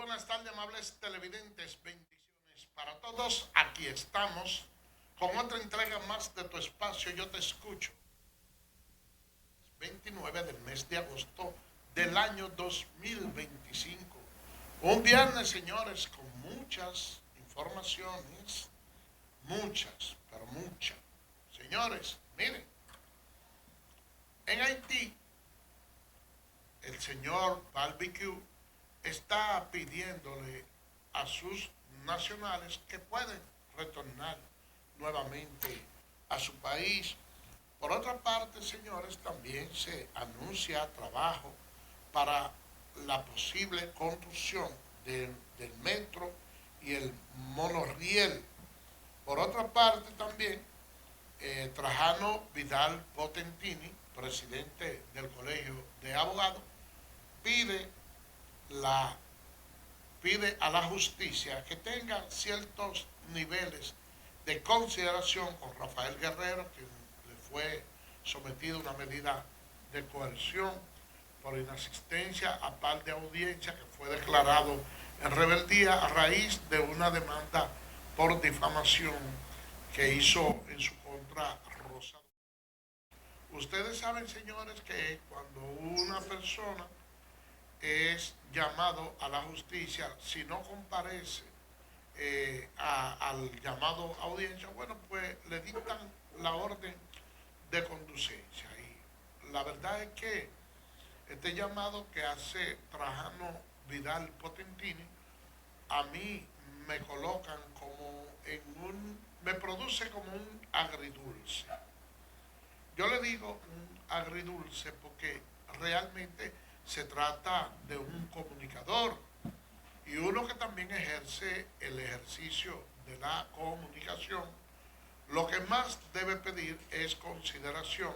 buenas tardes, amables televidentes. Bendiciones para todos. Aquí estamos con otra entrega más de tu espacio. Yo te escucho. 29 del mes de agosto del año 2025. Un viernes, señores, con muchas informaciones. Muchas, pero muchas. Señores, miren. En Haití, el señor Barbecue está pidiéndole a sus nacionales que pueden retornar nuevamente a su país. Por otra parte, señores, también se anuncia trabajo para la posible construcción del metro y el monorriel. Por otra parte, también Trajano Vidal Potentini, presidente del Colegio de Abogados, pide la pide a la justicia que tenga ciertos niveles de consideración con Rafael Guerrero, que le fue sometido a una medida de coerción por inasistencia a par de audiencia, que fue declarado en rebeldía a raíz de una demanda por difamación que hizo en su contra Rosa. Ustedes saben, señores, que cuando una persona es llamado a la justicia, si no comparece al llamado a audiencia, bueno, pues le dictan la orden de conducencia. Y la verdad es que este llamado que hace Trajano Vidal Potentini, a mí me colocan como me produce como un agridulce. Yo le digo un agridulce porque realmente se trata de un comunicador y uno que también ejerce el ejercicio de la comunicación. Lo que más debe pedir es consideración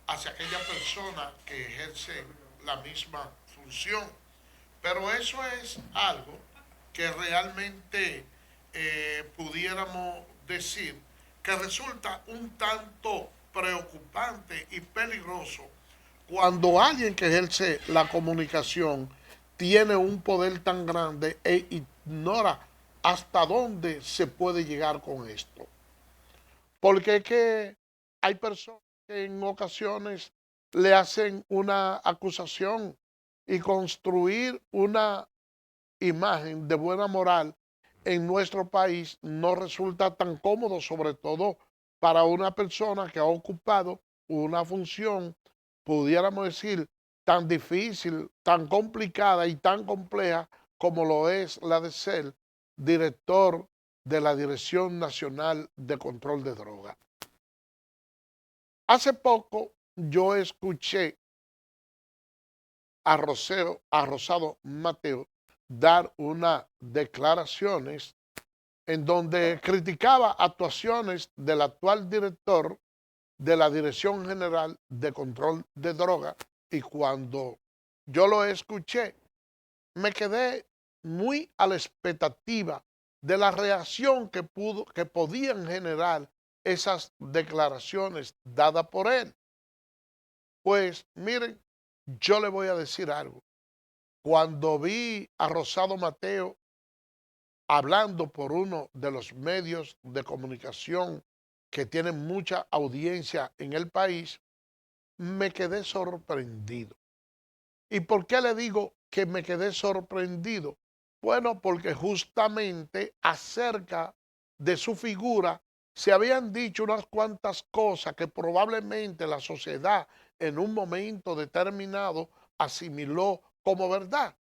hacia aquella persona que ejerce la misma función. Pero eso es algo que realmente pudiéramos decir que resulta un tanto preocupante y peligroso cuando alguien que ejerce la comunicación tiene un poder tan grande e ignora hasta dónde se puede llegar con esto. Porque es que hay personas que en ocasiones le hacen una acusación y construir una imagen de buena moral en nuestro país no resulta tan cómodo, sobre todo para una persona que ha ocupado una función, pudiéramos decir, tan difícil, tan complicada y tan compleja como lo es la de ser director de la Dirección Nacional de Control de Drogas. Hace poco yo escuché a Rosado Mateo dar unas declaraciones en donde criticaba actuaciones del actual director de la Dirección General de Control de Drogas, y cuando yo lo escuché me quedé muy a la expectativa de la reacción que podían generar esas declaraciones dadas por él. Pues miren, yo le voy a decir algo. Cuando vi a Rosado Mateo hablando por uno de los medios de comunicación que tienen mucha audiencia en el país, me quedé sorprendido. ¿Y por qué le digo que me quedé sorprendido? Bueno, porque justamente acerca de su figura se habían dicho unas cuantas cosas que probablemente la sociedad en un momento determinado asimiló como verdad,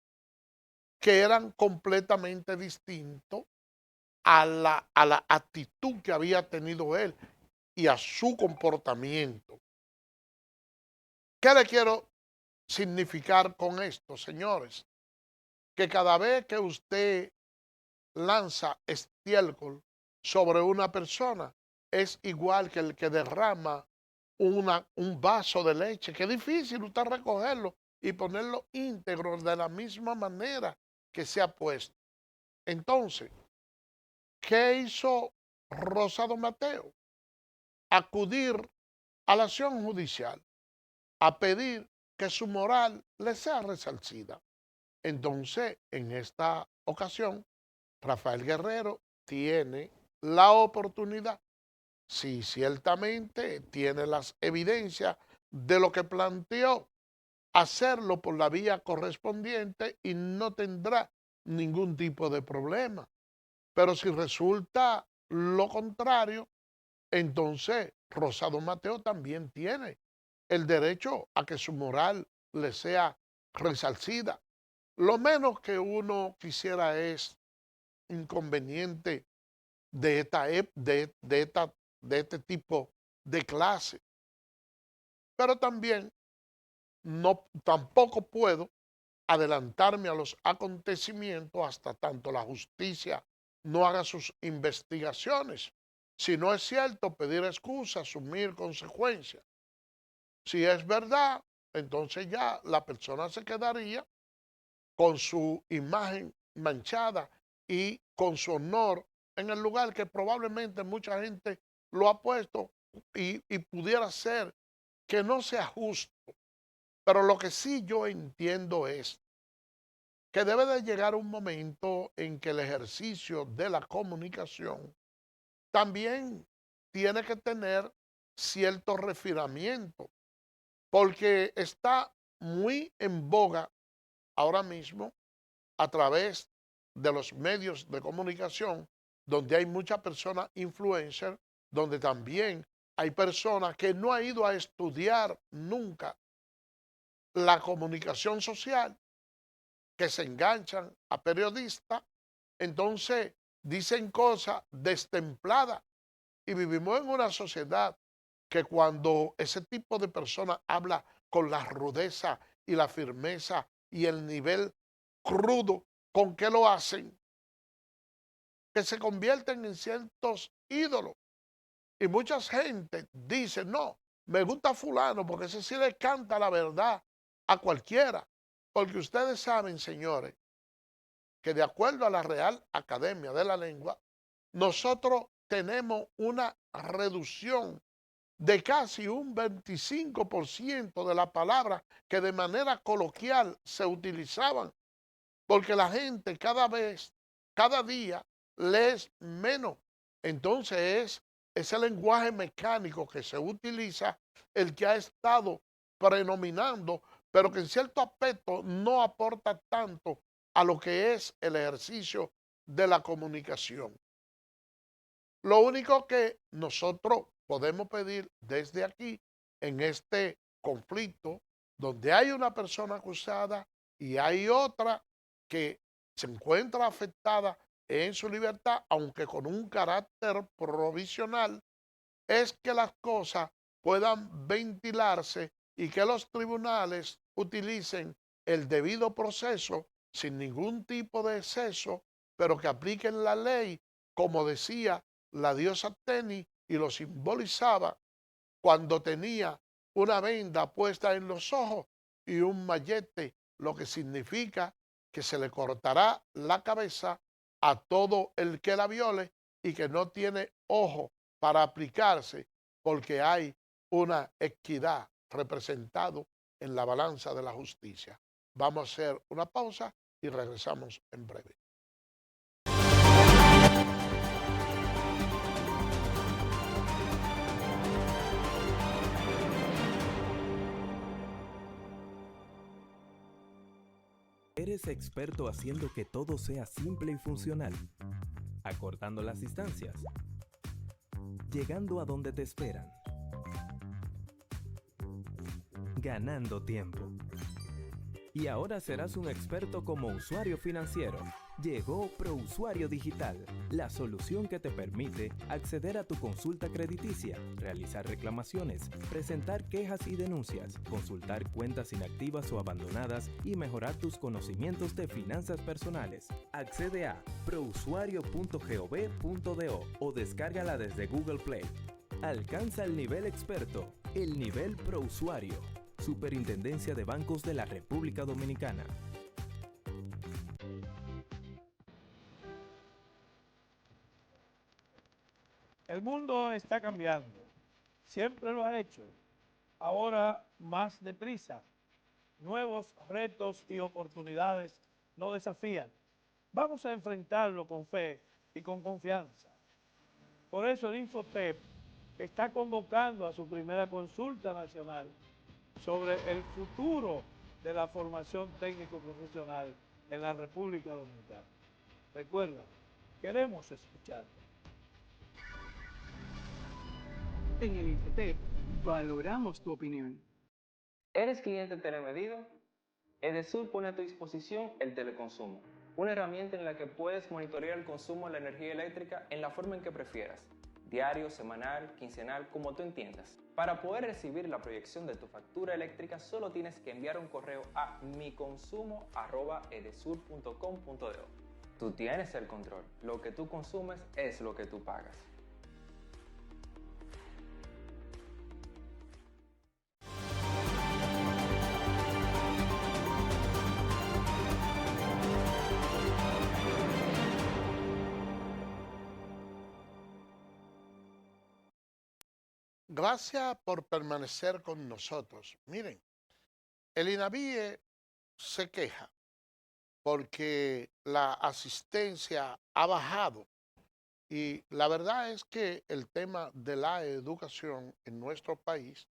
que eran completamente distintos a la actitud que había tenido él y a su comportamiento. ¿Qué le quiero significar con esto, señores? Que cada vez que usted lanza estiércol sobre una persona, es igual que el que derrama un vaso de leche, que es difícil usted recogerlo y ponerlo íntegro de la misma manera que se ha puesto. Entonces, ¿qué hizo Rosado Mateo? Acudir a la acción judicial a pedir que su moral le sea resarcida. Entonces, en esta ocasión, Rafael Guerrero tiene la oportunidad, si ciertamente tiene las evidencias de lo que planteó, hacerlo por la vía correspondiente y no tendrá ningún tipo de problema. Pero si resulta lo contrario, entonces Rosado Mateo también tiene el derecho a que su moral le sea resarcida. Lo menos que uno quisiera es inconveniente de, de este tipo de clase. Pero también tampoco puedo adelantarme a los acontecimientos hasta tanto la justicia no haga sus investigaciones. Si no es cierto, pedir excusas, asumir consecuencias. Si es verdad, entonces ya la persona se quedaría con su imagen manchada y con su honor en el lugar que probablemente mucha gente lo ha puesto y pudiera ser que no sea justo. Pero lo que sí yo entiendo es que debe de llegar un momento en que el ejercicio de la comunicación también tiene que tener cierto refinamiento, porque está muy en boga ahora mismo a través de los medios de comunicación, donde hay muchas personas influencers, donde también hay personas que no han ido a estudiar nunca la comunicación social, que se enganchan a periodistas, entonces dicen cosas destempladas y vivimos en una sociedad que cuando ese tipo de personas habla con la rudeza y la firmeza y el nivel crudo con que lo hacen, que se convierten en ciertos ídolos. Y mucha gente dice, no, me gusta fulano porque ese sí le canta la verdad a cualquiera. Porque ustedes saben, señores, que de acuerdo a la Real Academia de la Lengua, nosotros tenemos una reducción de casi un 25% de las palabras que de manera coloquial se utilizaban, porque la gente cada vez, cada día, lee menos. Entonces es ese lenguaje mecánico que se utiliza el que ha estado predominando, pero que en cierto aspecto no aporta tanto a lo que es el ejercicio de la comunicación. Lo único que nosotros podemos pedir desde aquí, en este conflicto, donde hay una persona acusada y hay otra que se encuentra afectada en su libertad, aunque con un carácter provisional, es que las cosas puedan ventilarse y que los tribunales utilicen el debido proceso sin ningún tipo de exceso, pero que apliquen la ley, como decía la diosa Tenis y lo simbolizaba cuando tenía una venda puesta en los ojos y un mallete, lo que significa que se le cortará la cabeza a todo el que la viole y que no tiene ojo para aplicarse porque hay una equidad representado en la balanza de la justicia. Vamos a hacer una pausa y regresamos en breve. Eres experto haciendo que todo sea simple y funcional, acortando las distancias, llegando a donde te esperan, ganando tiempo. Y ahora serás un experto como usuario financiero. Llegó ProUsuario Digital, la solución que te permite acceder a tu consulta crediticia, realizar reclamaciones, presentar quejas y denuncias, consultar cuentas inactivas o abandonadas y mejorar tus conocimientos de finanzas personales. Accede a prousuario.gov.do o descárgala desde Google Play. Alcanza el nivel experto, el nivel ProUsuario. Superintendencia de Bancos de la República Dominicana. El mundo está cambiando. Siempre lo ha hecho. Ahora más deprisa. Nuevos retos y oportunidades nos desafían. Vamos a enfrentarlo con fe y con confianza. Por eso el Infotep está convocando a su primera consulta nacional sobre el futuro de la formación técnico-profesional en la República Dominicana. Recuerda, queremos escucharte. En el Infotep valoramos tu opinión. ¿Eres cliente telemedido? Edesur pone a tu disposición el teleconsumo, una herramienta en la que puedes monitorear el consumo de la energía eléctrica en la forma en que prefieras, diario, semanal, quincenal, como tú entiendas. Para poder recibir la proyección de tu factura eléctrica, solo tienes que enviar un correo a miconsumo@edesur.com.do. Tú tienes el control. Lo que tú consumes es lo que tú pagas. Gracias por permanecer con nosotros. Miren, el INAVIE se queja porque la asistencia ha bajado y la verdad es que el tema de la educación en nuestro país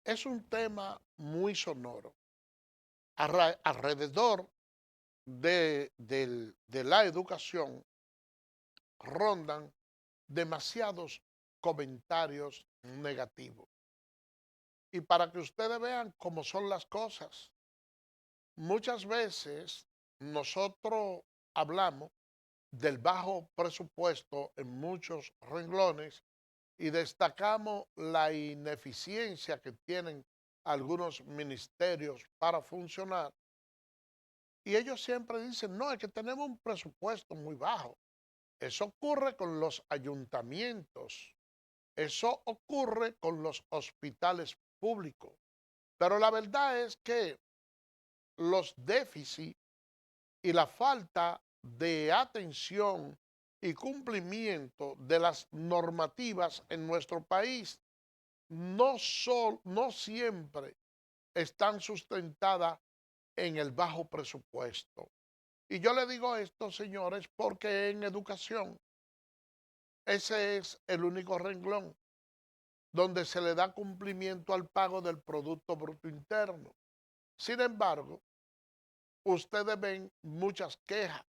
es un tema muy sonoro. Alrededor de la educación rondan demasiados comentarios negativos. Y para que ustedes vean cómo son las cosas, muchas veces nosotros hablamos del bajo presupuesto en muchos renglones y destacamos la ineficiencia que tienen algunos ministerios para funcionar. Y ellos siempre dicen, no, es que tenemos un presupuesto muy bajo. Eso ocurre con los ayuntamientos. Eso ocurre con los hospitales públicos. Pero la verdad es que los déficits y la falta de atención y cumplimiento de las normativas en nuestro país no siempre están sustentadas en el bajo presupuesto. Y yo le digo esto, señores, porque en educación ese es el único renglón donde se le da cumplimiento al pago del Producto Bruto Interno. Sin embargo, ustedes ven muchas quejas.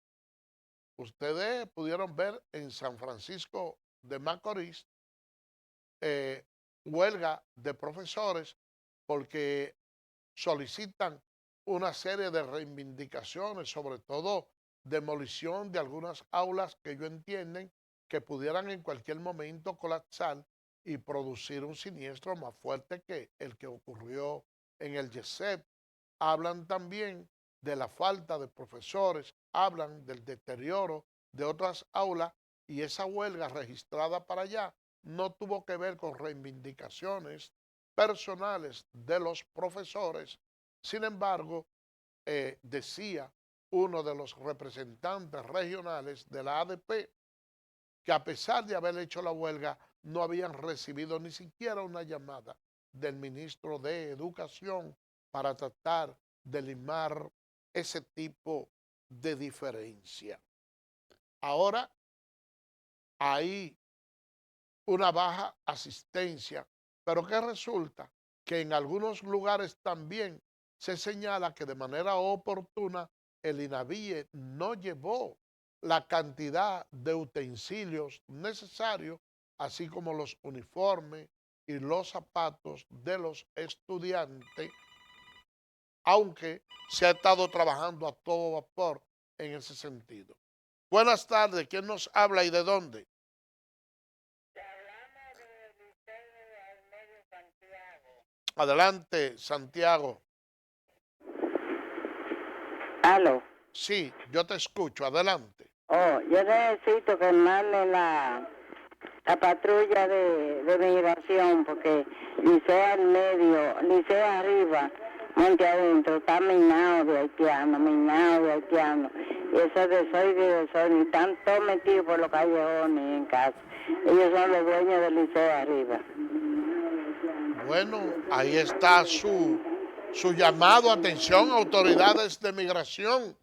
Ustedes pudieron ver en San Francisco de Macorís huelga de profesores porque solicitan una serie de reivindicaciones, sobre todo demolición de algunas aulas que ellos entienden que pudieran en cualquier momento colapsar y producir un siniestro más fuerte que el que ocurrió en el YESEP. Hablan también de la falta de profesores, hablan del deterioro de otras aulas y esa huelga registrada para allá no tuvo que ver con reivindicaciones personales de los profesores. Sin embargo, decía uno de los representantes regionales de la ADP que a pesar de haber hecho la huelga, no habían recibido ni siquiera una llamada del ministro de Educación para tratar de limar ese tipo de diferencia. Ahora hay una baja asistencia, pero ¿qué resulta? Que en algunos lugares también se señala que de manera oportuna el INAVIE no llevó la cantidad de utensilios necesarios, así como los uniformes y los zapatos de los estudiantes, aunque se ha estado trabajando a todo vapor en ese sentido. Buenas tardes, ¿quién nos habla y de dónde? Adelante, Santiago. Aló. Sí, yo te escucho, adelante. Oh, yo necesito que mande la patrulla de migración porque Licea al medio, Licea arriba, Monte adentro, está minado de haitiano. Y eso de soy, ni están todos metidos por los callejones en casa. Ellos son los dueños del Licea arriba. Bueno, ahí está su su llamado, atención, autoridades de migración.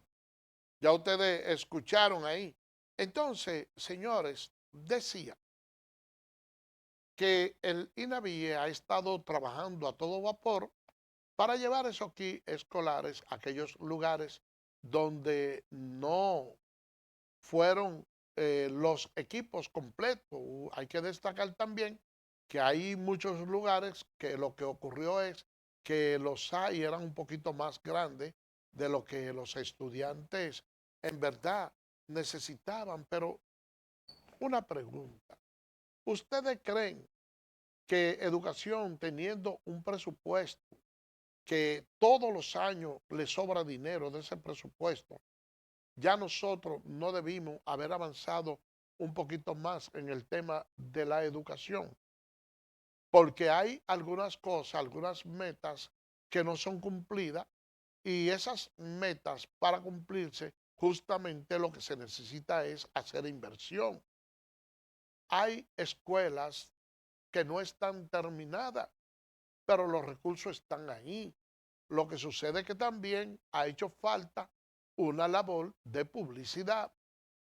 Ya ustedes escucharon ahí. Entonces, señores, decía que el INAVIE ha estado trabajando a todo vapor para llevar esos kits escolares a aquellos lugares donde no fueron los equipos completos. Hay que destacar también que hay muchos lugares que lo que ocurrió es que los SAI eran un poquito más grandes de lo que los estudiantes en verdad necesitaban. Pero una pregunta, ¿ustedes creen que educación, teniendo un presupuesto que todos los años le sobra dinero de ese presupuesto, ya nosotros no debimos haber avanzado un poquito más en el tema de la educación? Porque hay algunas cosas, algunas metas que no son cumplidas, y esas metas para cumplirse justamente lo que se necesita es hacer inversión. Hay escuelas que no están terminadas, pero los recursos están ahí. Lo que sucede es que también ha hecho falta una labor de publicidad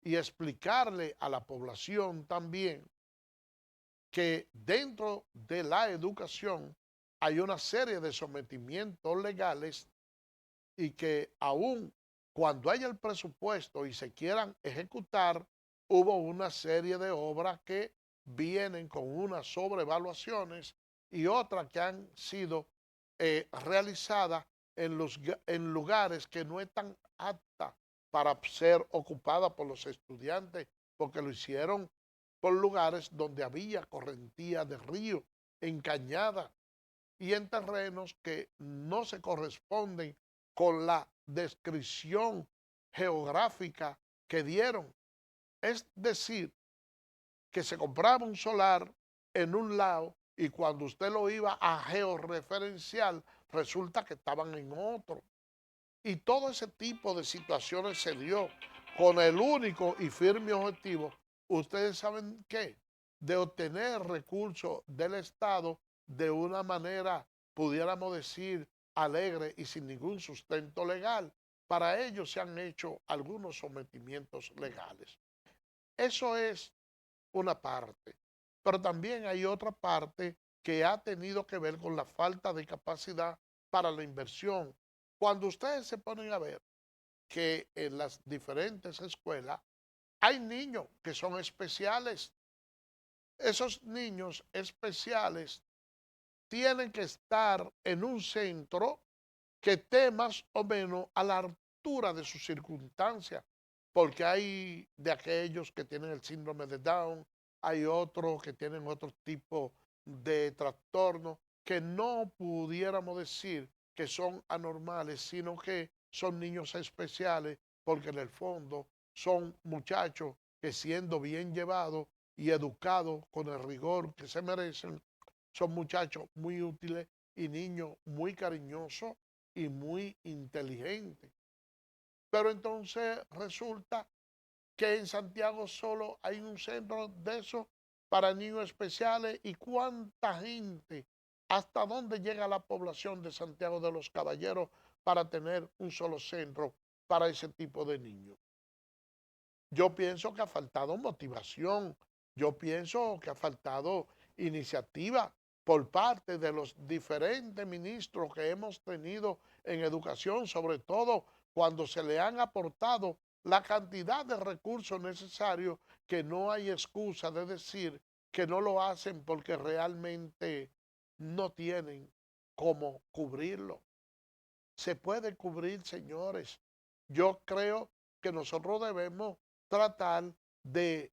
y explicarle a la población también que dentro de la educación hay una serie de sometimientos legales y que aún cuando haya el presupuesto y se quieran ejecutar, hubo una serie de obras que vienen con unas sobrevaluaciones y otras que han sido realizadas en lugares que no están aptas para ser ocupadas por los estudiantes, porque lo hicieron por lugares donde había correntía de río, en cañadas y en terrenos que no se corresponden con la descripción geográfica que dieron. Es decir, que se compraba un solar en un lado y cuando usted lo iba a georreferencial, resulta que estaban en otro. Y todo ese tipo de situaciones se dio con el único y firme objetivo, ¿ustedes saben qué? De obtener recursos del Estado de una manera, pudiéramos decir, alegre y sin ningún sustento legal. Para ello se han hecho algunos sometimientos legales. Eso es una parte, pero también hay otra parte que ha tenido que ver con la falta de capacidad para la inversión. Cuando ustedes se ponen a ver que en las diferentes escuelas hay niños que son especiales, esos niños especiales tienen que estar en un centro que esté más o menos a la altura de sus circunstancias, porque hay de aquellos que tienen el síndrome de Down, hay otros que tienen otro tipo de trastorno que no pudiéramos decir que son anormales, sino que son niños especiales, porque en el fondo son muchachos que, siendo bien llevados y educados con el rigor que se merecen, son muchachos muy útiles y niños muy cariñosos y muy inteligentes. Pero entonces resulta que en Santiago solo hay un centro de eso para niños especiales. ¿Y cuánta gente, hasta dónde llega la población de Santiago de los Caballeros para tener un solo centro para ese tipo de niños? Yo pienso que ha faltado motivación, yo pienso que ha faltado iniciativa por parte de los diferentes ministros que hemos tenido en educación, sobre todo cuando se le han aportado la cantidad de recursos necesarios, que no hay excusa de decir que no lo hacen porque realmente no tienen cómo cubrirlo. Se puede cubrir, señores. Yo creo que nosotros debemos tratar de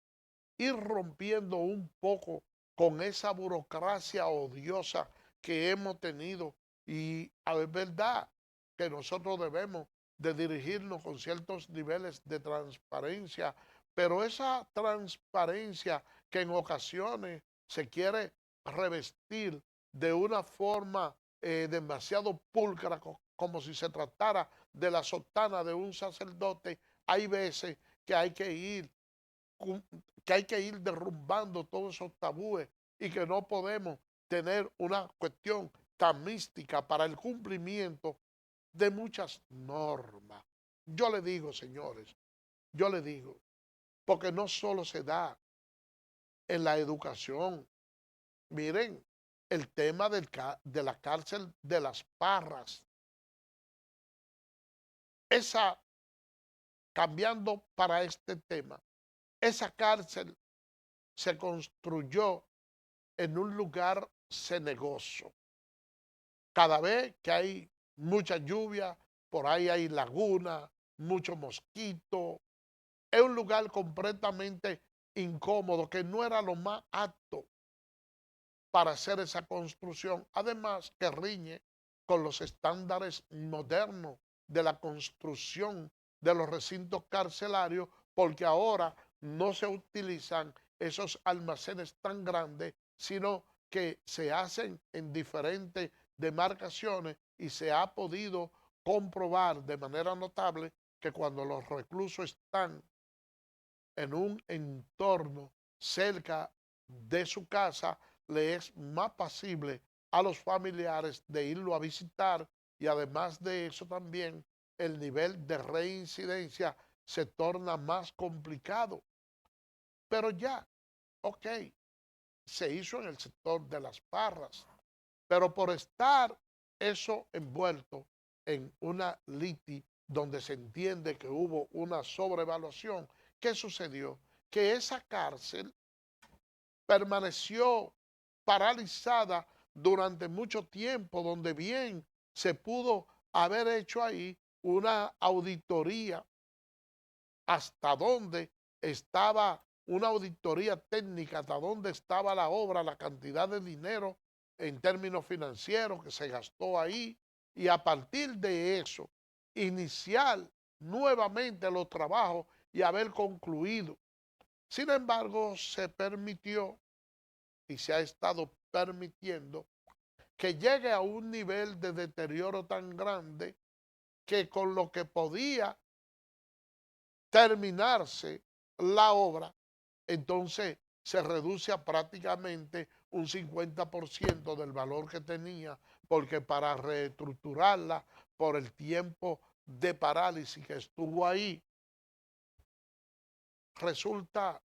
ir rompiendo un poco con esa burocracia odiosa que hemos tenido, y es verdad que nosotros debemos de dirigirnos con ciertos niveles de transparencia, pero esa transparencia que en ocasiones se quiere revestir de una forma demasiado pulcra, como si se tratara de la sotana de un sacerdote, hay veces que hay que ir derrumbando todos esos tabúes y que no podemos tener una cuestión tamística para el cumplimiento de muchas normas. Yo le digo, señores, yo le digo, porque no solo se da en la educación. Miren, el tema de la cárcel de Las Parras. Cambiando para este tema, esa cárcel se construyó en un lugar cenagoso. Cada vez que hay mucha lluvia, por ahí hay laguna, mucho mosquito. Es un lugar completamente incómodo, que no era lo más apto para hacer esa construcción. Además, que riñe con los estándares modernos de la construcción de los recintos carcelarios, porque ahora no se utilizan esos almacenes tan grandes, sino que se hacen en diferentes demarcaciones, y se ha podido comprobar de manera notable que cuando los reclusos están en un entorno cerca de su casa, le es más pasible a los familiares de irlo a visitar, y además de eso también el nivel de reincidencia se torna más complicado. Pero ya, ok, se hizo en el sector de Las Parras, pero por estar eso envuelto en una liti donde se entiende que hubo una sobrevaluación, ¿qué sucedió? Que esa cárcel permaneció paralizada durante mucho tiempo, donde bien se pudo haber hecho ahí una auditoría hasta dónde estaba, una auditoría técnica, hasta dónde estaba la obra, la cantidad de dinero en términos financieros que se gastó ahí, y a partir de eso iniciar nuevamente los trabajos y haber concluido. Sin embargo, se permitió y se ha estado permitiendo que llegue a un nivel de deterioro tan grande que con lo que podía terminarse la obra, entonces se reduce a prácticamente un 50% del valor que tenía, porque para reestructurarla por el tiempo de parálisis que estuvo ahí, resulta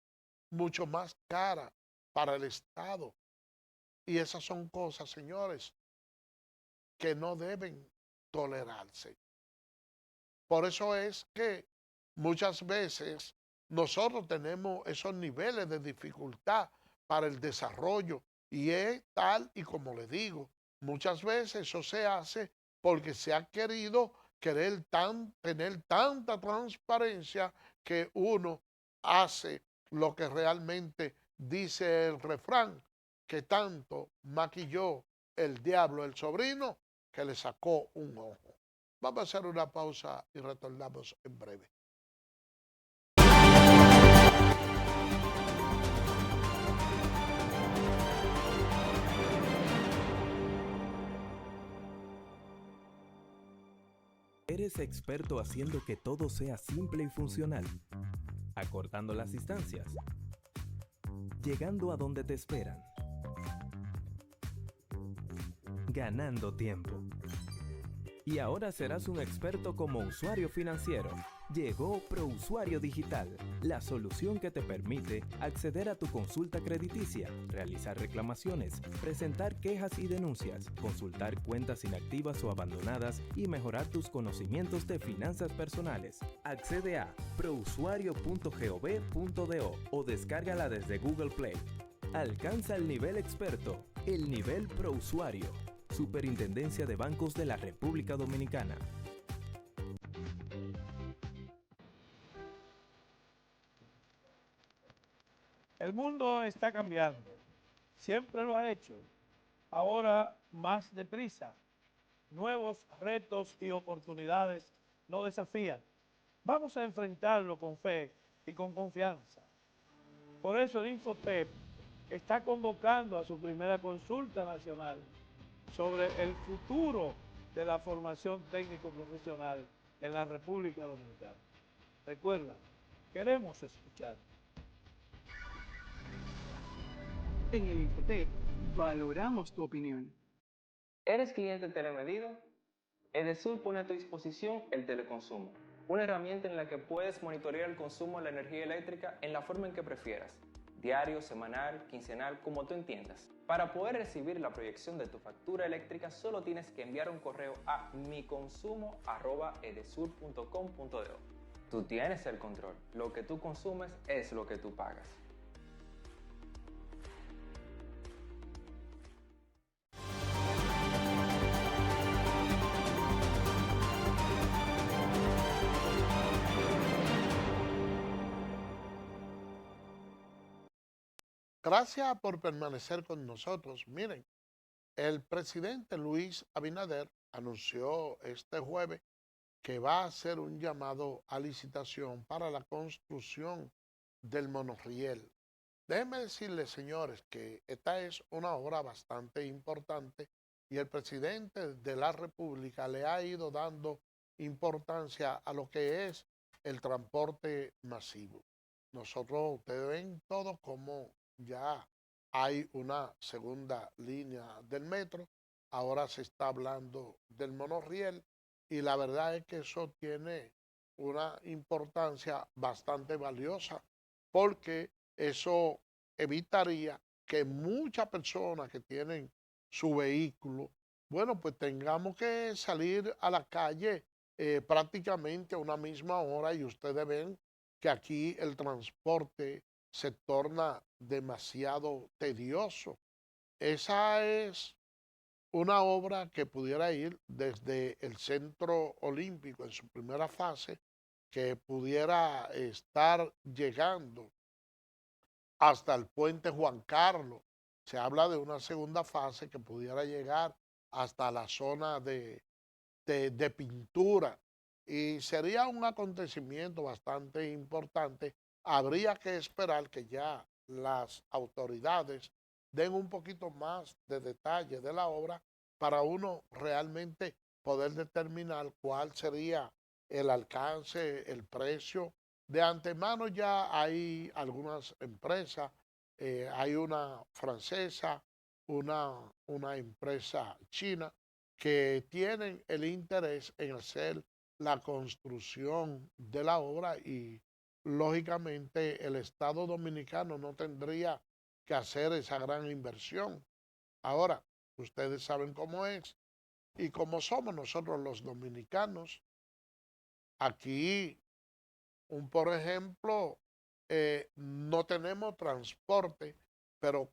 mucho más cara para el Estado. Y esas son cosas, señores, que no deben tolerarse. Por eso es que muchas veces nosotros tenemos esos niveles de dificultad para el desarrollo, y es tal y como le digo, muchas veces eso se hace porque se ha querido tener tanta transparencia que uno hace lo que realmente dice el refrán, que tanto maquilló el diablo el sobrino que le sacó un ojo. Vamos a hacer una pausa y retornamos en breve. Eres experto haciendo que todo sea simple y funcional, acortando las distancias, llegando a donde te esperan, ganando tiempo. Y ahora serás un experto como usuario financiero. Llegó ProUsuario Digital, la solución que te permite acceder a tu consulta crediticia, realizar reclamaciones, presentar quejas y denuncias, consultar cuentas inactivas o abandonadas y mejorar tus conocimientos de finanzas personales. Accede a prousuario.gov.do o descárgala desde Google Play. Alcanza el nivel experto, el nivel ProUsuario. Superintendencia de Bancos de la República Dominicana. El mundo está cambiando. Siempre lo ha hecho. Ahora más deprisa. Nuevos retos y oportunidades nos desafían. Vamos a enfrentarlo con fe y con confianza. Por eso el Infotep está convocando a su primera consulta nacional sobre el futuro de la formación técnico-profesional en la República Dominicana. Recuerda, queremos escuchar. En el Infotep valoramos tu opinión. ¿Eres cliente telemedido? Edesur pone a tu disposición el teleconsumo, una herramienta en la que puedes monitorear el consumo de la energía eléctrica en la forma en que prefieras, diario, semanal, quincenal, como tú entiendas. Para poder recibir la proyección de tu factura eléctrica, solo tienes que enviar un correo a miconsumo@edesur.com.do. Tú tienes el control, lo que tú consumes es lo que tú pagas. Gracias por permanecer con nosotros. Miren, el presidente Luis Abinader anunció este jueves que va a hacer un llamado a licitación para la construcción del monorriel. Déjenme decirles, señores, que esta es una obra bastante importante y el presidente de la República le ha ido dando importancia a lo que es el transporte masivo. Nosotros, ustedes ven todo como ya hay una segunda línea del metro, ahora se está hablando del monorriel y la verdad es que eso tiene una importancia bastante valiosa porque eso evitaría que muchas personas que tienen su vehículo, bueno, pues tengamos que salir a la calle prácticamente a una misma hora y ustedes ven que aquí el transporte se torna demasiado tedioso. Esa es una obra que pudiera ir desde el Centro Olímpico en su primera fase, que pudiera estar llegando hasta el puente Juan Carlos. Se habla de una segunda fase que pudiera llegar hasta la zona de pintura y sería un acontecimiento bastante importante. Habría que esperar que ya las autoridades den un poquito más de detalle de la obra para uno realmente poder determinar cuál sería el alcance, el precio. De antemano ya hay algunas empresas, hay una francesa, una empresa china que tienen el interés en hacer la construcción de la obra y lógicamente el Estado dominicano no tendría que hacer esa gran inversión. Ahora, ustedes saben cómo es y cómo somos nosotros los dominicanos. Aquí, por ejemplo, no tenemos transporte, pero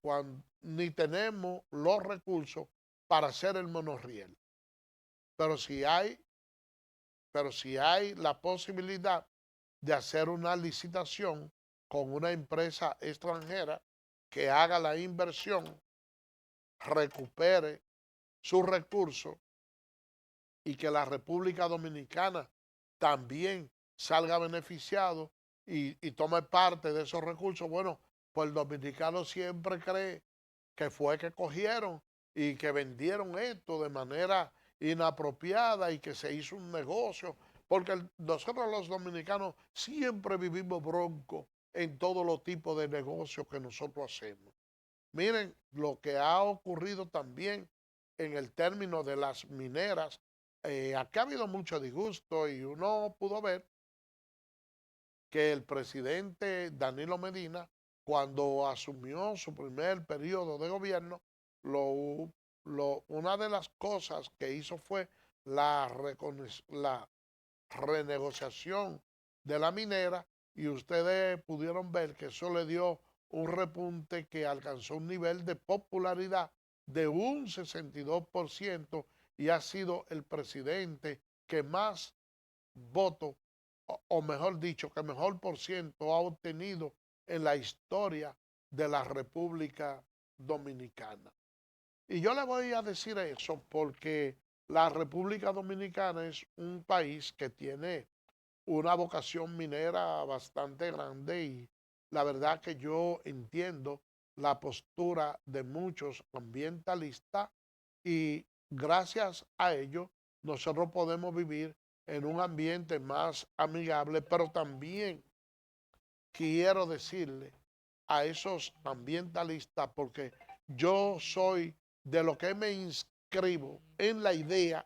ni tenemos los recursos para hacer el monorriel. Pero si hay, pero si hay la posibilidad de hacer una licitación con una empresa extranjera que haga la inversión, recupere sus recursos y que la República Dominicana también salga beneficiado y tome parte de esos recursos, bueno, pues el dominicano siempre cree que fue que cogieron y que vendieron esto de manera inapropiada y que se hizo un negocio, porque nosotros los dominicanos siempre vivimos bronco en todos los tipos de negocios que nosotros hacemos. Miren lo que ha ocurrido también en el término de las mineras. Aquí ha habido mucho disgusto y uno pudo ver que el presidente Danilo Medina, cuando asumió su primer periodo de gobierno, una de las cosas que hizo fue la renegociación de la minera y ustedes pudieron ver que eso le dio un repunte que alcanzó un nivel de popularidad de un 62% y ha sido el presidente que más votos, o mejor dicho, que mejor por ciento ha obtenido en la historia de la República Dominicana. Y yo le voy a decir eso porque la República Dominicana es un país que tiene una vocación minera bastante grande y la verdad que yo entiendo la postura de muchos ambientalistas y gracias a ello nosotros podemos vivir en un ambiente más amigable, pero también quiero decirle a esos ambientalistas, porque yo soy de lo que me suscribo en la idea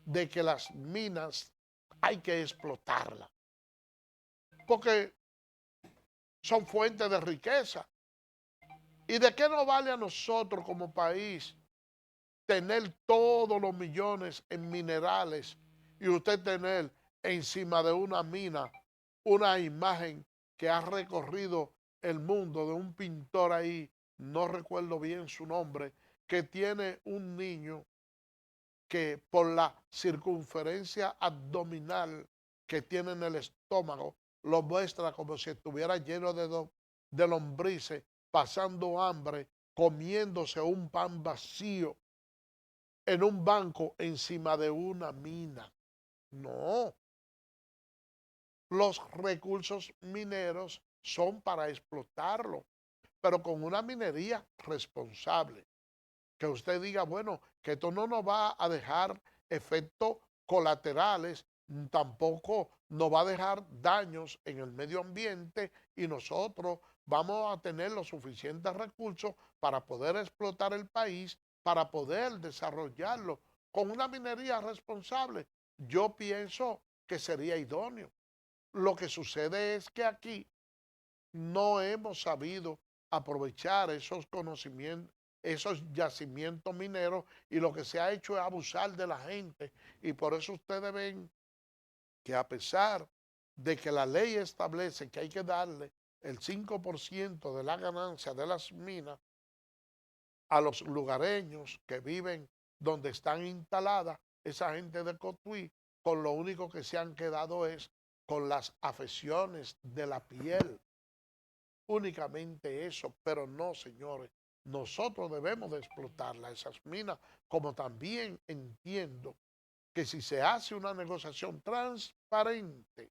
de que las minas hay que explotarlas, porque son fuentes de riqueza. ¿Y de qué nos vale a nosotros como país tener todos los millones en minerales y usted tener encima de una mina una imagen que ha recorrido el mundo de un pintor ahí, no recuerdo bien su nombre, que tiene un niño que por la circunferencia abdominal que tiene en el estómago, lo muestra como si estuviera lleno de lombrices, pasando hambre, comiéndose un pan vacío en un banco encima de una mina. No, los recursos mineros son para explotarlo, pero con una minería responsable. Que usted diga, bueno, que esto no nos va a dejar efectos colaterales, tampoco nos va a dejar daños en el medio ambiente y nosotros vamos a tener los suficientes recursos para poder explotar el país, para poder desarrollarlo con una minería responsable. Yo pienso que sería idóneo. Lo que sucede es que aquí no hemos sabido aprovechar esos conocimientos, esos yacimientos mineros, y lo que se ha hecho es abusar de la gente. Y por eso ustedes ven que a pesar de que la ley establece que hay que darle el 5% de la ganancia de las minas a los lugareños que viven donde están instaladas, esa gente de Cotuí, con lo único que se han quedado es con las afecciones de la piel. Únicamente eso, pero no, señores. Nosotros debemos de explotarlas, esas minas, como también entiendo que si se hace una negociación transparente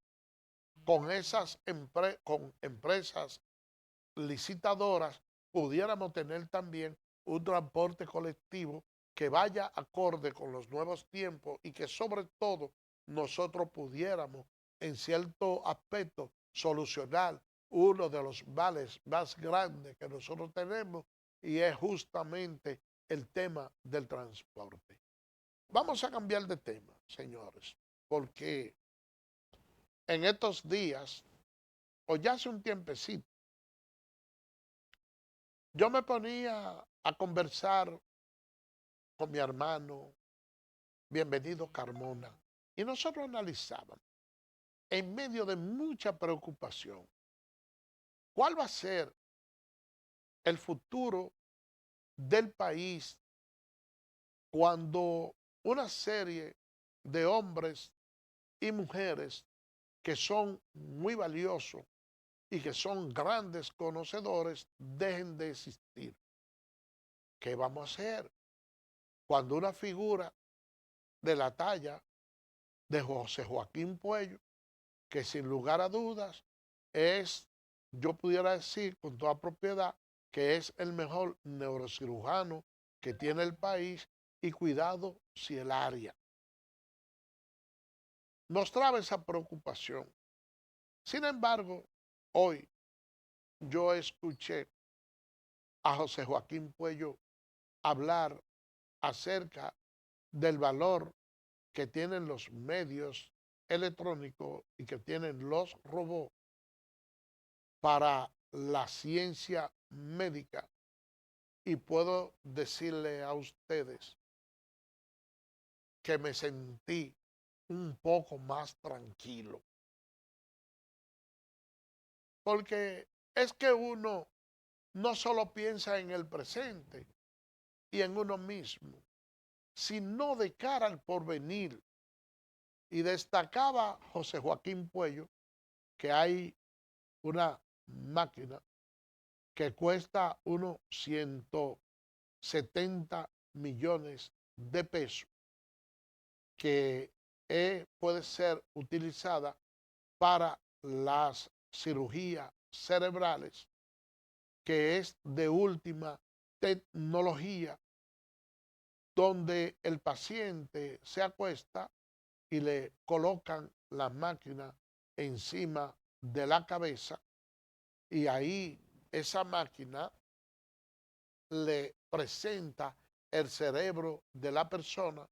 con esas con empresas licitadoras, pudiéramos tener también un transporte colectivo que vaya acorde con los nuevos tiempos y que sobre todo nosotros pudiéramos en cierto aspecto solucionar uno de los males más grandes que nosotros tenemos, y es justamente el tema del transporte. Vamos a cambiar de tema, señores, porque en estos días, o ya hace un tiempecito, yo me ponía a conversar con mi hermano, bienvenido Carmona, y nosotros analizábamos, en medio de mucha preocupación, cuál va a ser el futuro del país cuando una serie de hombres y mujeres que son muy valiosos y que son grandes conocedores dejen de existir. ¿Qué vamos a hacer cuando una figura de la talla de José Joaquín Puello, que sin lugar a dudas es, yo pudiera decir con toda propiedad, que es el mejor neurocirujano que tiene el país, y cuidado si el área, nos trae esa preocupación? Sin embargo, hoy yo escuché a José Joaquín Puello hablar acerca del valor que tienen los medios electrónicos y que tienen los robots para la ciencia médica. Y puedo decirle a ustedes que me sentí un poco más tranquilo. Porque es que uno no solo piensa en el presente y en uno mismo, sino de cara al porvenir. Y destacaba José Joaquín Puello que hay una máquina que cuesta unos 170 millones de pesos, que puede ser utilizada para las cirugías cerebrales, que es de última tecnología, donde el paciente se acuesta y le colocan la máquina encima de la cabeza, y ahí esa máquina le presenta el cerebro de la persona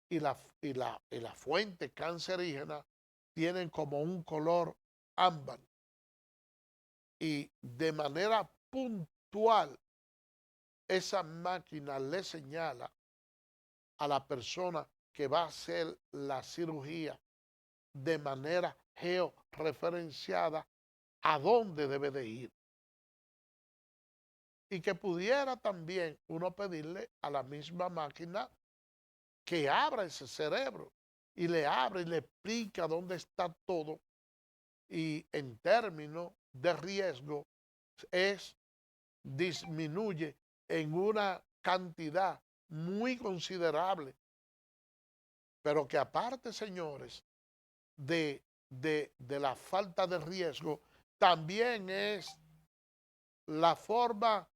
y la fuente cancerígena tienen como un color ámbar. Y de manera puntual, esa máquina le señala a la persona que va a hacer la cirugía de manera georreferenciada a dónde debe de ir. Y que pudiera también uno pedirle a la misma máquina que abra ese cerebro y le abre y le explica dónde está todo. Y en términos de riesgo disminuye en una cantidad muy considerable. Pero que aparte, señores, de la falta de riesgo, también es la forma,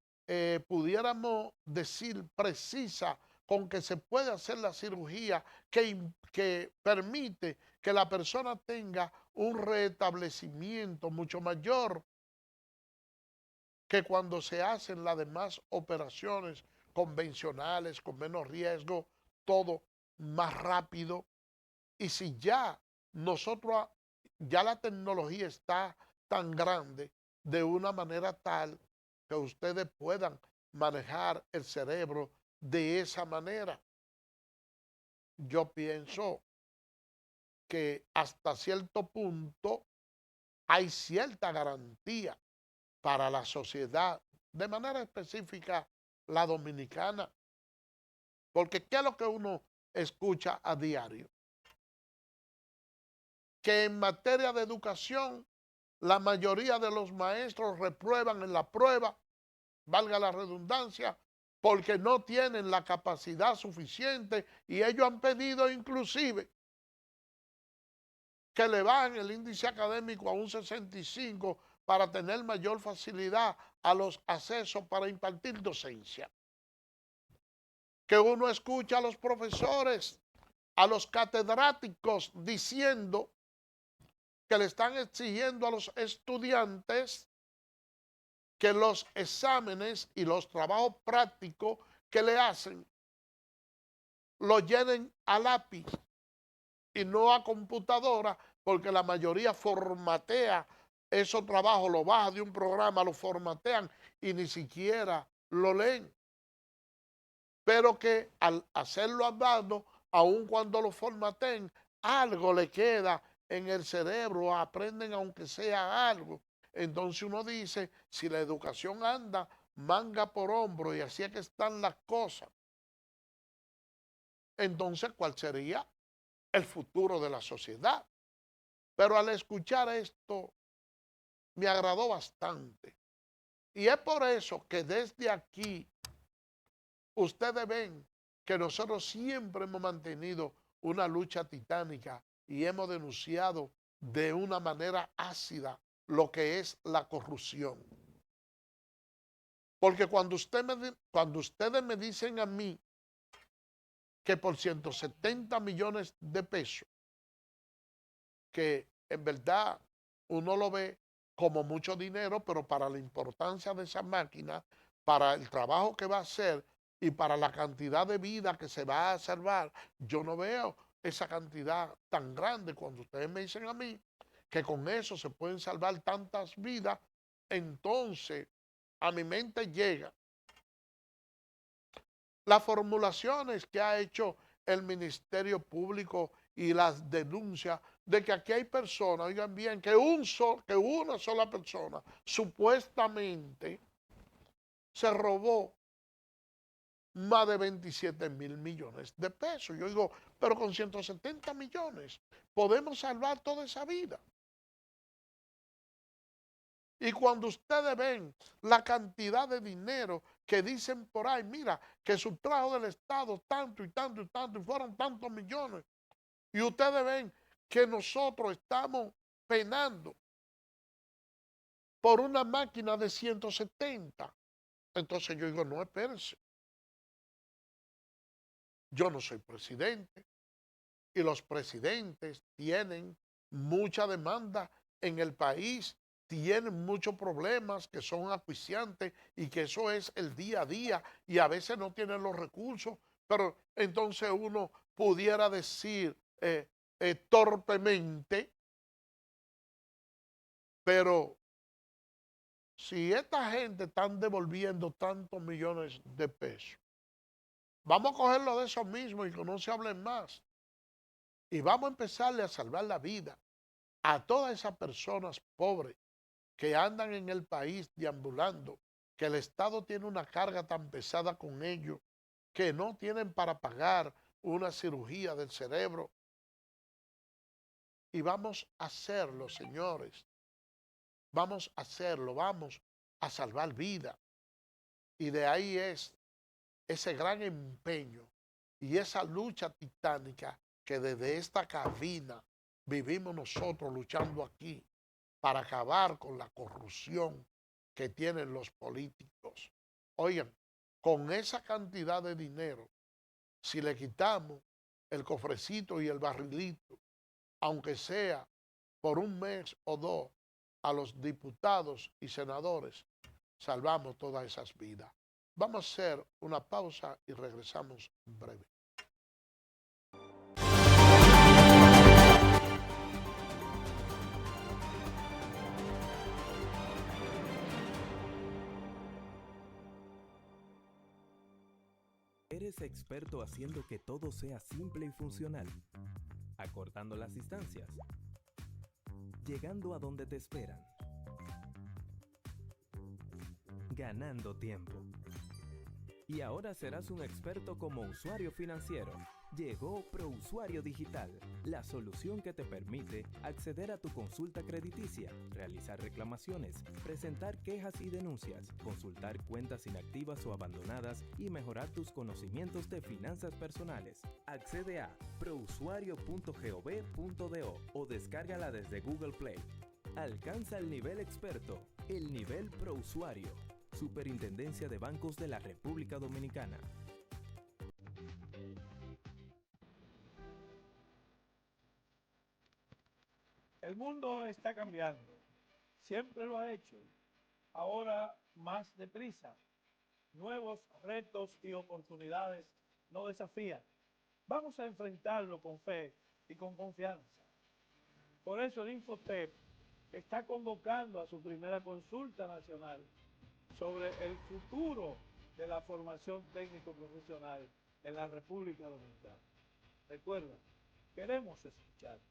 pudiéramos decir, precisa con que se puede hacer la cirugía que permite que la persona tenga un restablecimiento mucho mayor que cuando se hacen las demás operaciones convencionales, con menos riesgo, todo más rápido. Y si ya nosotros, ya la tecnología está tan grande de una manera tal que ustedes puedan manejar el cerebro de esa manera, yo pienso que hasta cierto punto hay cierta garantía para la sociedad, de manera específica la dominicana, porque ¿qué es lo que uno escucha a diario? Que en materia de educación la mayoría de los maestros reprueban en la prueba, valga la redundancia, porque no tienen la capacidad suficiente y ellos han pedido inclusive que le bajen el índice académico a un 65 para tener mayor facilidad a los accesos para impartir docencia. Que uno escucha a los profesores, a los catedráticos diciendo que le están exigiendo a los estudiantes que los exámenes y los trabajos prácticos que le hacen lo llenen a lápiz y no a computadora, porque la mayoría formatea esos trabajos, lo baja de un programa, lo formatean y ni siquiera lo leen. Pero que al hacerlo a mano, aun cuando lo formateen, algo le queda en el cerebro, aprenden aunque sea algo. Entonces uno dice, si la educación anda manga por hombro y así es que están las cosas, entonces ¿cuál sería el futuro de la sociedad? Pero al escuchar esto, me agradó bastante. Y es por eso que desde aquí, ustedes ven que nosotros siempre hemos mantenido una lucha titánica y hemos denunciado de una manera ácida lo que es la corrupción. Porque cuando ustedes me dicen a mí que por 170 millones de pesos, que en verdad uno lo ve como mucho dinero, pero para la importancia de esa máquina, para el trabajo que va a hacer y para la cantidad de vida que se va a salvar, yo no veo esa cantidad tan grande. Cuando ustedes me dicen a mí que con eso se pueden salvar tantas vidas, entonces a mi mente llega las formulaciones que ha hecho el Ministerio Público y las denuncias de que aquí hay personas, oigan bien, que una sola persona supuestamente se robó más de 27,000 millones de pesos. Yo digo, pero con 170 millones podemos salvar toda esa vida. Y cuando ustedes ven la cantidad de dinero que dicen por ahí, mira, que sustrajo del Estado tanto y tanto y tanto, y fueron tantos millones. Y ustedes ven que nosotros estamos penando por una máquina de 170. Entonces yo digo, no, espérense. Yo no soy presidente y los presidentes tienen mucha demanda en el país, tienen muchos problemas, que son acuciantes y que eso es el día a día y a veces no tienen los recursos, pero entonces uno pudiera decir torpemente, pero si esta gente están devolviendo tantos millones de pesos, vamos a cogerlo de eso mismo y que no se hablen más. Y vamos a empezarle a salvar la vida a todas esas personas pobres que andan en el país deambulando, que el Estado tiene una carga tan pesada con ellos, que no tienen para pagar una cirugía del cerebro. Y vamos a hacerlo, señores. Vamos a hacerlo, vamos a salvar vida. Y de ahí es ese gran empeño y esa lucha titánica que desde esta cabina vivimos nosotros luchando aquí para acabar con la corrupción que tienen los políticos. Oigan, con esa cantidad de dinero, si le quitamos el cofrecito y el barrilito, aunque sea por un mes o dos, a los diputados y senadores, salvamos todas esas vidas. Vamos a hacer una pausa y regresamos en breve. ¿Eres experto haciendo que todo sea simple y funcional? Acortando las distancias. Llegando a donde te esperan. Ganando tiempo. Y ahora serás un experto como usuario financiero. Llegó ProUsuario Digital, la solución que te permite acceder a tu consulta crediticia, realizar reclamaciones, presentar quejas y denuncias, consultar cuentas inactivas o abandonadas y mejorar tus conocimientos de finanzas personales. Accede a prousuario.gov.do o descárgala desde Google Play. Alcanza el nivel experto, el nivel ProUsuario. Superintendencia de Bancos de la República Dominicana. El mundo está cambiando. Siempre lo ha hecho. Ahora más deprisa. Nuevos retos y oportunidades nos desafían. Vamos a enfrentarlo con fe y con confianza. Por eso el Infotep está convocando a su primera consulta nacional sobre el futuro de la formación técnico-profesional en la República Dominicana. Recuerda, queremos escucharte.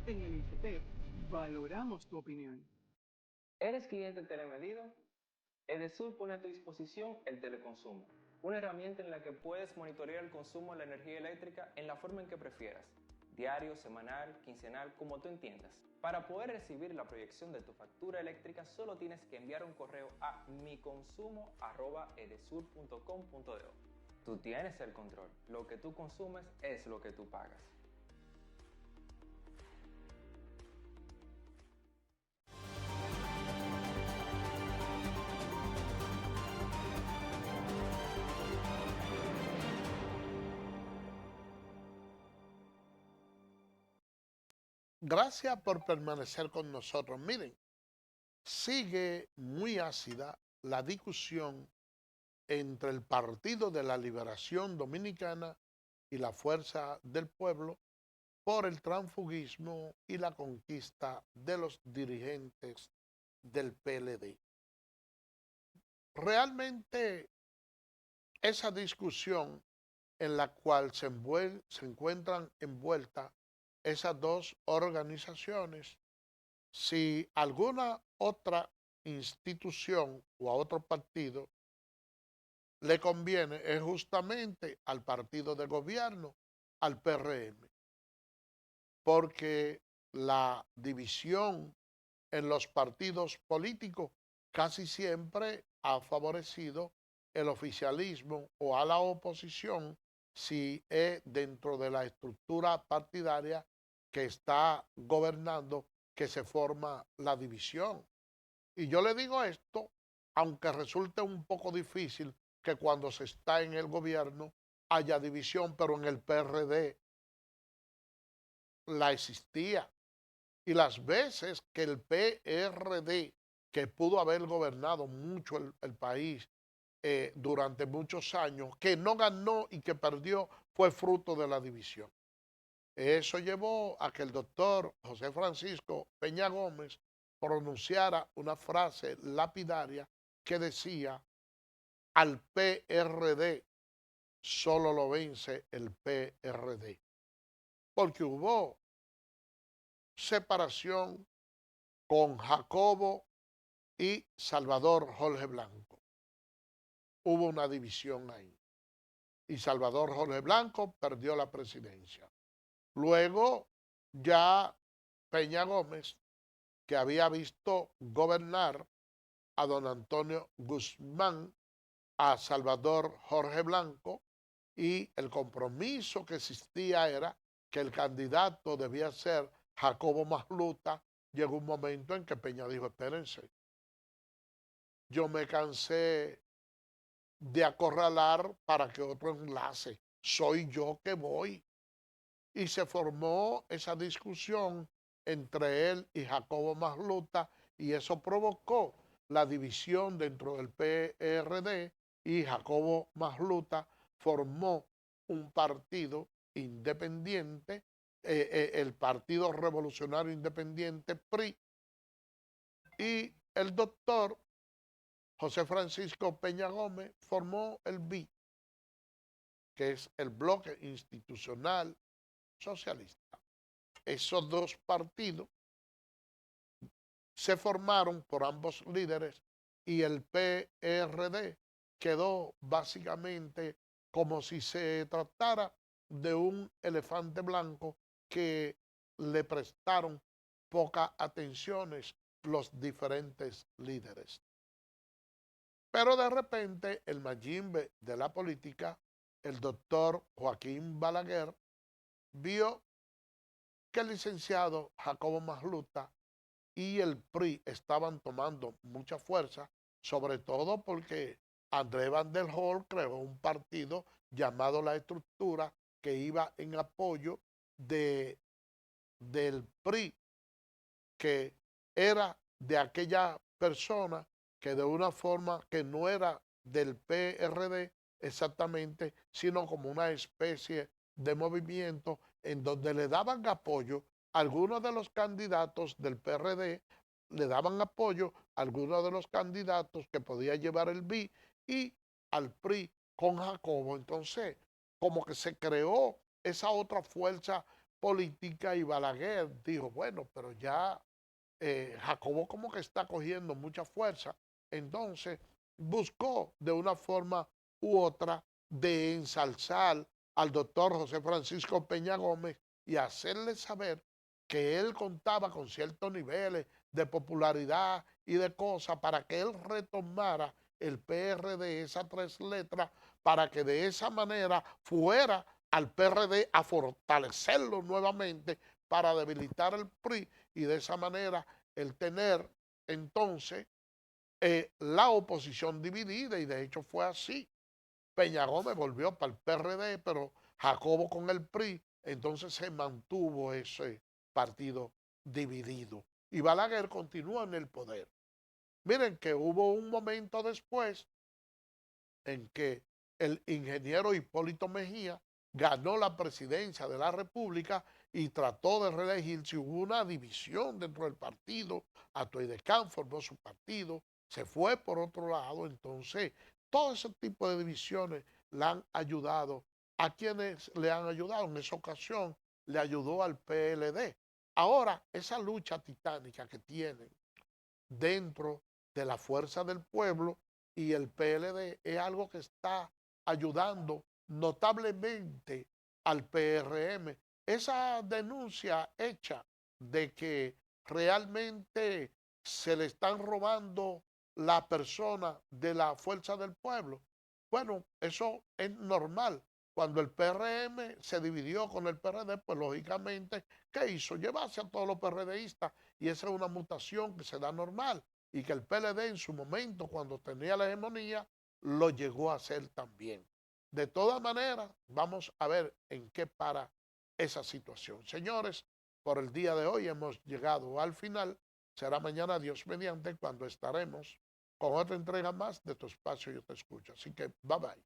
En el IFETEP valoramos tu opinión. ¿Eres cliente telemedido? Edesur pone a tu disposición el teleconsumo, una herramienta en la que puedes monitorear el consumo de la energía eléctrica en la forma en que prefieras, diario, semanal, quincenal, como tú entiendas. Para poder recibir la proyección de tu factura eléctrica, solo tienes que enviar un correo a miconsumo@edesur.com.do. Tú tienes el control. Lo que tú consumes es lo que tú pagas. Gracias por permanecer con nosotros. Miren, sigue muy ácida la discusión entre el Partido de la Liberación Dominicana y la Fuerza del Pueblo por el transfugismo y la conquista de los dirigentes del PLD. Realmente esa discusión en la cual se encuentran envueltas esas dos organizaciones, si alguna otra institución o a otro partido le conviene, es justamente al partido de gobierno, al PRM, porque la división en los partidos políticos casi siempre ha favorecido el oficialismo o a la oposición si es dentro de la estructura partidaria que está gobernando que se forma la división. Y yo le digo esto, aunque resulte un poco difícil que cuando se está en el gobierno haya división, pero en el PRD la existía. Y las veces que el PRD, que pudo haber gobernado mucho el país durante muchos años, que no ganó y que perdió, fue fruto de la división. Eso llevó a que el doctor José Francisco Peña Gómez pronunciara una frase lapidaria que decía: al PRD solo lo vence el PRD. Porque hubo separación con Jacobo y Salvador Jorge Blanco. Hubo una división ahí. Y Salvador Jorge Blanco perdió la presidencia. Luego ya Peña Gómez, que había visto gobernar a don Antonio Guzmán, a Salvador Jorge Blanco, y el compromiso que existía era que el candidato debía ser Jacobo Masluta. Llegó un momento en que Peña dijo: espérense, yo me cansé de acorralar para que otro enlace, soy yo que voy. Y se formó esa discusión entre él y Jacobo Masluta, y eso provocó la división dentro del PRD, y Jacobo Masluta formó un partido independiente, el Partido Revolucionario Independiente, PRI, y el doctor José Francisco Peña Gómez formó el BI, que es el Bloque Institucional Socialista. Esos dos partidos se formaron por ambos líderes y el PRD quedó básicamente como si se tratara de un elefante blanco que le prestaron pocas atenciones los diferentes líderes. Pero de repente el mayimbe de la política, el doctor Joaquín Balaguer, vio que el licenciado Jacobo Masluta y el PRI estaban tomando mucha fuerza, sobre todo porque Andrés Van der Hoel creó un partido llamado La Estructura, que iba en apoyo del PRI, que era de aquella persona que de una forma que no era del PRD exactamente, sino como una especie de movimiento en donde le daban apoyo a algunos de los candidatos del PRD, le daban apoyo a algunos de los candidatos que podía llevar el BI y al PRI con Jacobo. Entonces, como que se creó esa otra fuerza política, y Balaguer dijo: bueno, pero ya Jacobo como que está cogiendo mucha fuerza. Entonces buscó de una forma u otra de ensalzar al doctor José Francisco Peña Gómez y hacerle saber que él contaba con ciertos niveles de popularidad y de cosas para que él retomara el PRD, esas tres letras, para que de esa manera fuera al PRD a fortalecerlo nuevamente para debilitar el PRI, y de esa manera el tener entonces la oposición dividida. Y de hecho fue así. Peña Gómez volvió para el PRD, pero Jacobo con el PRI, entonces se mantuvo ese partido dividido. Y Balaguer continúa en el poder. Miren que hubo un momento después en que el ingeniero Hipólito Mejía ganó la presidencia de la República y trató de reelegirse. Hubo una división dentro del partido. Atoidecán formó su partido, se fue por otro lado. Entonces, todo ese tipo de divisiones le han ayudado a quienes le han ayudado. En esa ocasión le ayudó al PLD. Ahora, esa lucha titánica que tienen dentro de la fuerza del pueblo y el PLD es algo que está ayudando notablemente al PRM. Esa denuncia hecha de que realmente se le están robando la persona de la fuerza del pueblo, bueno, eso es normal. Cuando el PRM se dividió con el PRD, pues lógicamente, ¿qué hizo? Llevarse a todos los PRDistas, y esa es una mutación que se da normal, y que el PLD en su momento, cuando tenía la hegemonía, lo llegó a hacer también. De todas maneras, vamos a ver en qué para esa situación. Señores, por el día de hoy hemos llegado al final. Será mañana, Dios mediante, cuando estaremos con otra entrega más de tu espacio Yo Te Escucho. Así que, bye bye.